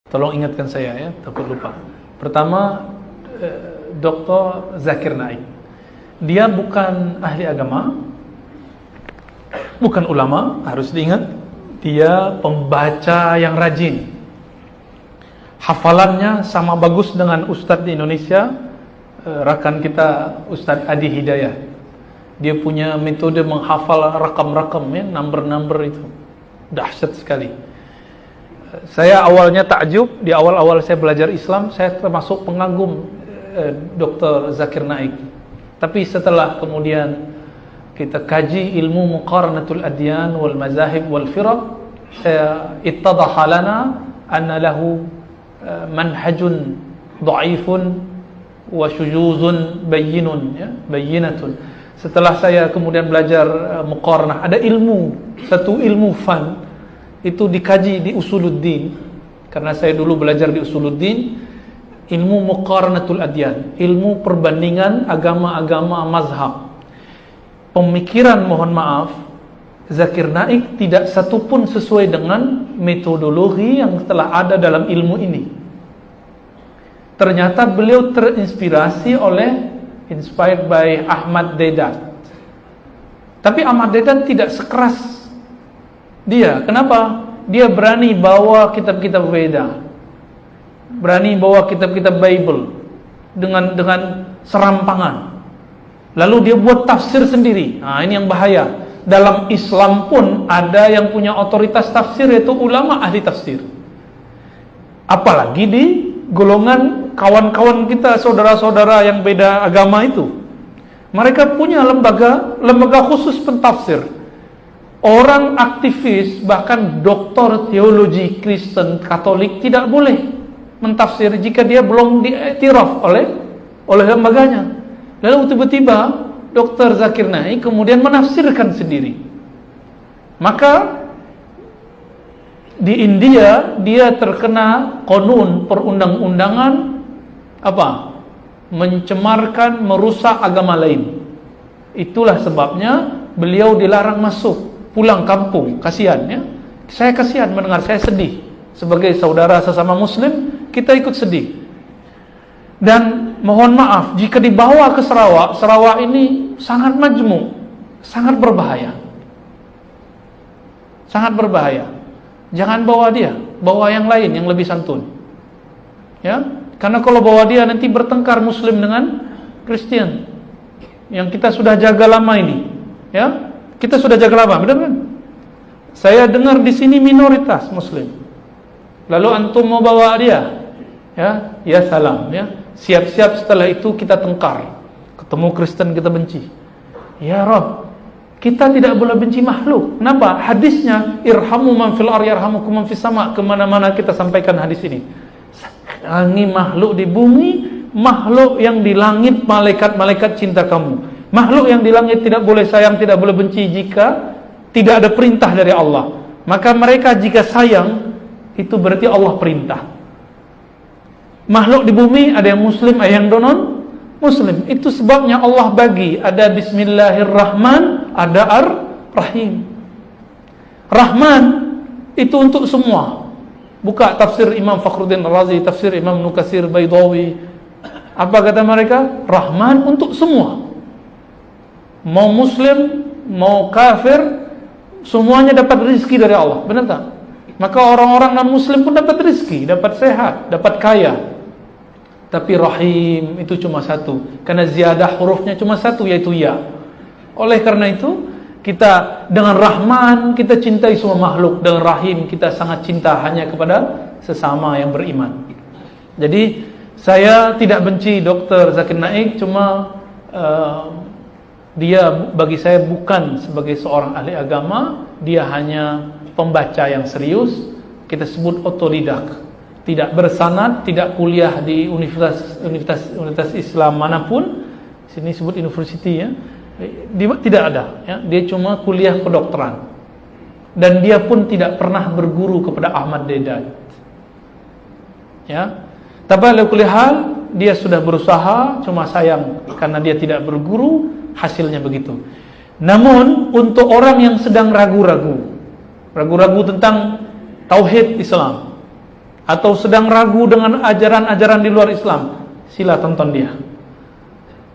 Tolong ingatkan saya ya, takut lupa. Pertama, Dr. Zakir Naik. Dia bukan ahli agama, bukan ulama, harus diingat. Dia pembaca yang rajin. Hafalannya sama bagus dengan Ustadz di Indonesia, rakan kita Ustadz Adi Hidayah. Dia punya metode menghafal rakam-rakam ya, number-number itu. Dahsyat sekali. Saya awalnya takjub, di awal-awal saya belajar Islam, saya termasuk pengagum Dr. Zakir Naik. Tapi setelah kemudian kita kaji ilmu muqaranatul adyan wal mazahib wal firaq, saya ittadaha lana anna lahu manhajun dha'ifun wa syujuzun bayyinun ya, bayyinatun. Setelah saya kemudian belajar muqaranah, ada ilmu, satu ilmu fan itu dikaji di Usuluddin, karena saya dulu belajar di Usuluddin, ilmu muqaranatul adyan, ilmu perbandingan agama-agama mazhab. Pemikiran, mohon maaf, Zakir Naik tidak satupun sesuai dengan metodologi yang telah ada dalam ilmu ini. Ternyata beliau terinspirasi oleh, inspired by Ahmad Deedat. Tapi Ahmad Deedat tidak sekeras dia. Kenapa? Dia berani bawa kitab-kitab Veda, berani bawa kitab-kitab Bible dengan serampangan. Lalu dia buat tafsir sendiri. Nah, ini yang bahaya. Dalam Islam pun ada yang punya otoritas tafsir, yaitu ulama ahli tafsir. Apalagi di golongan kawan-kawan kita, saudara-saudara yang beda agama itu. Mereka punya lembaga khusus pentafsir. Orang aktivis, bahkan doktor teologi Kristen Katolik tidak boleh mentafsir jika dia belum diiktiraf oleh lembaganya. Lalu tiba-tiba Dr. Zakir Naik kemudian menafsirkan sendiri. Maka di India dia terkena konun perundang-undangan apa? Mencemarkan, merusak agama lain. Itulah sebabnya beliau dilarang masuk, pulang kampung. Kasihan ya. Saya kasihan mendengar, saya sedih. Sebagai saudara sesama muslim, kita ikut sedih. Dan mohon maaf jika dibawa ke Sarawak, Sarawak ini sangat majmuk, sangat berbahaya. Sangat berbahaya. Jangan bawa dia, bawa yang lain yang lebih santun. Ya, karena kalau bawa dia nanti bertengkar muslim dengan Kristen. Yang kita sudah jaga lama ini. Ya, kita sudah jaga lama, benar kan? Saya dengar di sini minoritas muslim. Lalu antum mau bawa dia? Ya salam ya. Siap-siap setelah itu kita tengkar. Ketemu Kristen kita benci. Ya Rabb, kita tidak boleh benci makhluk. Kenapa? Hadisnya irhamu man fil ardi yarhamukum man fis sama. Kemana-mana kita sampaikan hadis ini. Sayangi makhluk di bumi, makhluk yang di langit, malaikat-malaikat cinta kamu. Makhluk yang di langit tidak boleh sayang, tidak boleh benci jika tidak ada perintah dari Allah. Maka mereka jika sayang, itu berarti Allah perintah. Makhluk di bumi ada yang muslim, ada yang non muslim. Itu sebabnya Allah bagi, ada bismillahirrahman, ada ar-rahim. Rahman itu untuk semua. Buka tafsir Imam Fakhruddin Razi, tafsir Imam Nukasir Baydawi. Apa kata mereka? Rahman untuk semua. Mau muslim, mau kafir, semuanya dapat rezeki dari Allah. Benar tak? Maka orang-orang non muslim pun dapat rezeki, dapat sehat, dapat kaya. Tapi rahim itu cuma satu, karena ziyadah hurufnya cuma satu, yaitu ya. Oleh karena itu, kita dengan Rahman kita cintai semua makhluk, dengan Rahim kita sangat cinta hanya kepada sesama yang beriman. Jadi saya tidak benci Dr. Zakir Naik, cuma dia bagi saya bukan sebagai seorang ahli agama, dia hanya pembaca yang serius, kita sebut otodidak. Tidak bersanad, tidak kuliah di universitas Islam manapun. Sini sebut university ya. Tidak ada ya. Dia cuma kuliah kedokteran. Dan dia pun tidak pernah berguru kepada Ahmad Deedat. Ya. Tapi oleh kuliah hal dia sudah berusaha, cuma sayang karena dia tidak berguru, hasilnya begitu. Namun untuk orang yang sedang ragu-ragu tentang tauhid Islam, atau sedang ragu dengan ajaran-ajaran di luar Islam, sila tonton dia.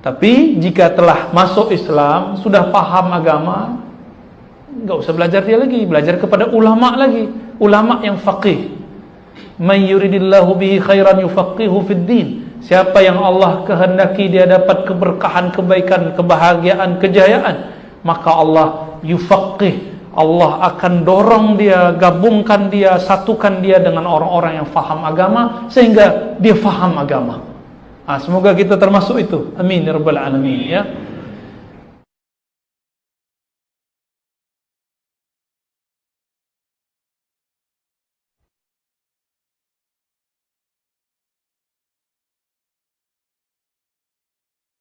Tapi jika telah masuk Islam, sudah paham agama, enggak usah belajar dia lagi, belajar kepada ulama lagi, ulama yang faqih. May yuridillahu bihi khairan yufaqihu fid din. Siapa yang Allah kehendaki dia dapat keberkahan, kebaikan, kebahagiaan, kejayaan, maka Allah yufaqih. Allah akan dorong dia, gabungkan dia, satukan dia dengan orang-orang yang faham agama, sehingga dia faham agama. Semoga kita termasuk itu. Amin ya rabbal alamin ya.